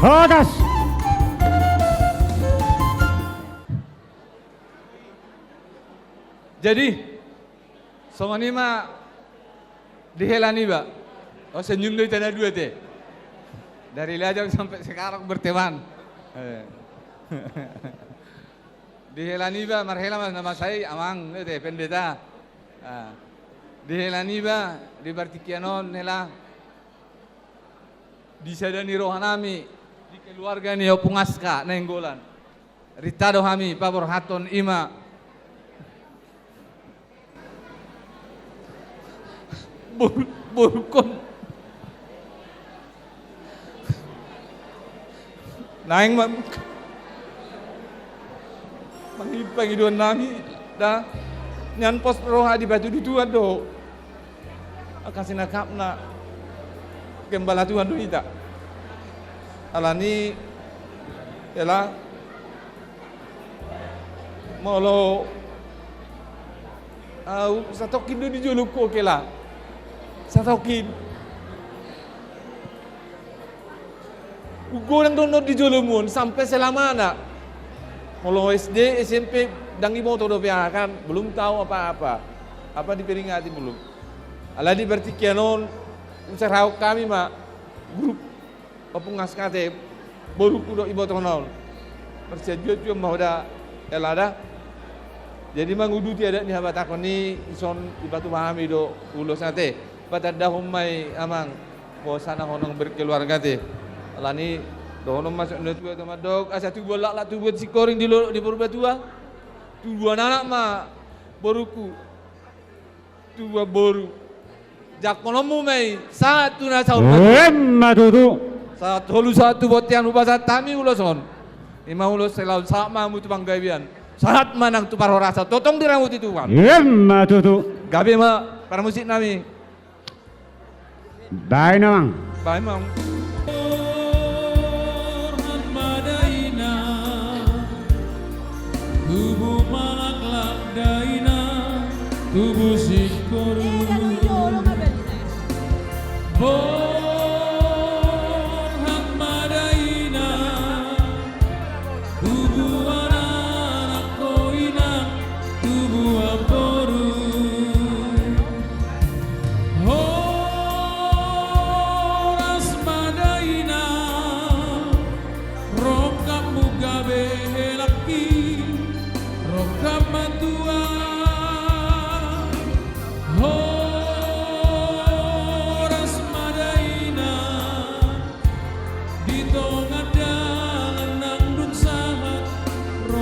Atas. Jadi, sama ni mah dihelani Pak. Oh senyum dari tanah dua teh. Dari lajang sampai sekarang berteman. Dihelani Pak, marhela mas nama saya Amang, teh pendeta. Dihelani Pak, di Bartikianon hela. Di sadani rohanami, di keluarga ni pungaska nenggolan. Ritado hami pabor haton ima. Burkon naing pangiduan nami dah nyan pos roha di batu di tuan do kasih nakap nak gembala Tuhan do ita alani ela molo satokin do di joluko kela satokin ugo nang dono di jolumun sampai selama anak molo SD SMP dangi moto do kan belum tahu apa diperingati belum ala di Bartikianon usah kami mak grup pepungas kate baru kudo ibu tonol persetujuan juga mau dah elada jadi mangudu tiada ni habat aku ni ison ibatu pahami do ulos nate patadda humai amang bosana honong berkeluarga teh alani do honong masuk ndo tua sama dog asa tu bolak la tu buat sikoring di Purbatua tu dua anak mah boruku tua boru jakonomu mai satu na saur Matutu. satu botian ubasa tami uloson ima ulos selalu sama mutu panggaibian saat manang tu paro rasa totong di rambut itu kan Matutu. gabe mah para musik nami Baik namang. Bye, Mom. Tubuh malak lak daina, tubuh sikoru. Borhan madaina, tubuh anak koina, tubuh aboru.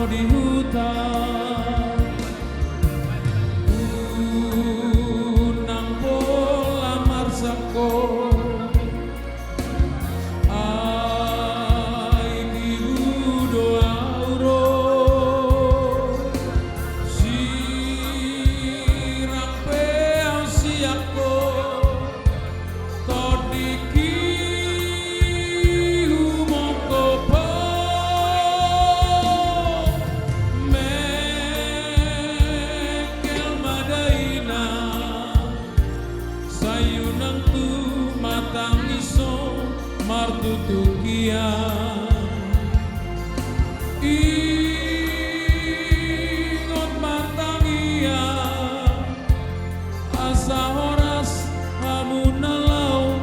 Di hutan unang bola marsako ai diudo auro sirape au siako todiki humoko martutukia ingot matangia asa horas hamunalau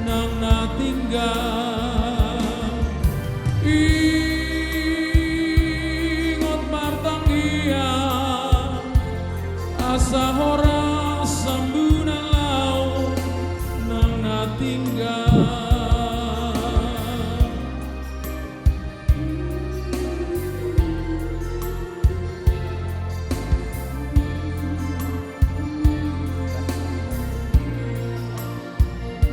nang natinggal ingot matangia asa horas hamunalau nang natinggal